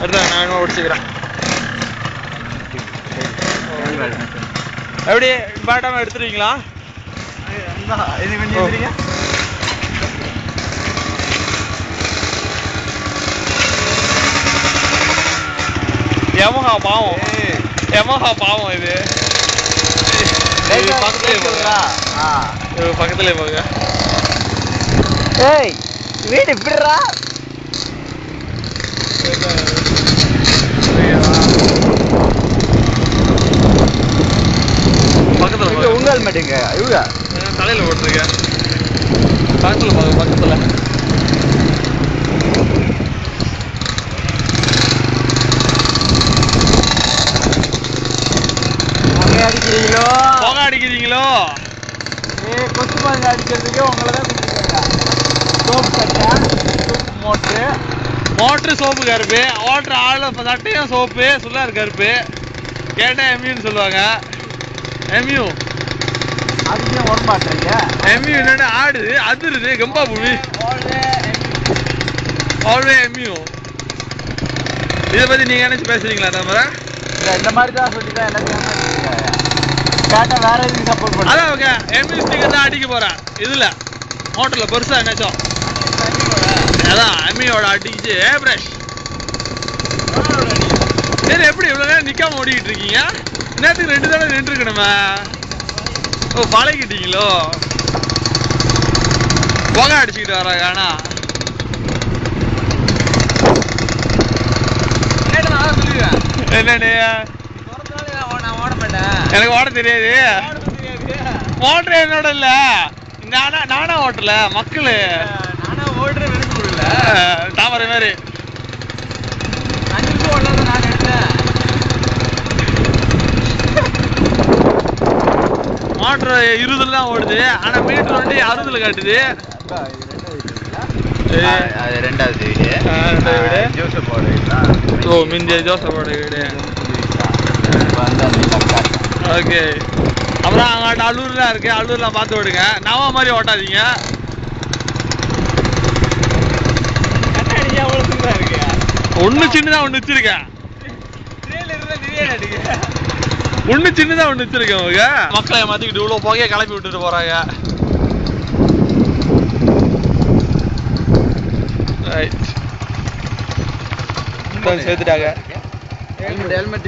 எடுத்தாங்க, நான் வேணுமா பிடிச்சிக்கிறேன். எப்படி இம்பார்ட்டாமல் எடுத்துருவீங்களா? இது கொஞ்சம் எடுத்துறீங்க. யமஹா பாவம், யமஹா பாவம். இது பக்கத்துலேயே போங்க. ஏய் வீடு இப்படிடா. பக்கத்துல உங்க ஹெல்மெட்டுங்க இவங்க தலையில போட்டுருக்கேன். பக்கத்துல போங்க, பக்கத்துல. அடிக்கிறீங்களோ புகை அடிக்கிறீங்களோ? கொத்து மருந்து அடிக்கிறதுக்கு உங்களை தான் சோப்பு சட்டை, மோட்ரு சோப்பு கருப்பு, ஓட்டுற ஆள் சட்டையும் சோப்பு, சுல்லார் கருப்பு. கேட்டால் எம்யூன்னு சொல்லுவாங்க. எம்யூ அதுக்கு ஓட மாட்டீங்க. எம்யூ என்னென்ன ஆடுது, அதிருது, கம்பா பூமி. ஆல்வே எம்யூ. இதை பற்றி நீங்கள் நினச்சி பேசுறீங்களா? தம்பரா இந்த மாதிரி தான் சொல்லி தான் எல்லாத்தையும் கேட்டால் வேற எதுக்கு சப்போர்ட் பண்ண. அதான் அவங்க எம்யூ ஸ்டிக்கர் தான் அடிக்க போகிறேன் இதில் மோட்டரில் பெருசாக என்னாச்சும். அதான் எம்யூவோட அடிச்சு பிரஷ். சரி, எப்படி இவ்வளோ நேரம் நிற்காம ஓடிக்கிட்டு இருக்கீங்க? நேரத்துக்கு 2 தடவை நின்றுருக்கணுமே. ஓ, பழகிட்டீங்களோ? புகை அடிச்சுக்கிட்டு வராங்க. ஆனால் என்னன்னு எனக்கு ஓட தெரியாது. மோட்டர் என்னோட இல்ல, நானா ஓட்டல, மக்கள் நானா ஓடுற விரும்பல தாமரை மாதிரி. நான் எடுத்தேன். மோட்டர் 20 தான் ஓடுது, ஆனா மீட்டர் வந்து 60 காட்டுது. அது ரெண்டாவது வீடு. ஜோசப்போட வீடு. ஓ, மிந்திய ஜோசப்போட வீடு. ஓகே. அப்புறம் அங்கிட்ட அல்லூர்லாம் இருக்கு, அல்லூர்லாம் பார்த்து ஓடுங்க. நவா மாதிரி ஓட்டாதீங்க. ஒன்று சின்னதா ஒன்று வச்சிருக்கேன். ஒன்று சின்னதா ஒன்று வச்சிருக்கேன். அவங்க மக்களை மாத்திக்கிட்டு இவ்வளோ புகையை கிளப்பி விட்டுட்டு போறாங்க. சேர்த்துட்டாங்க. ஹெல்மெட்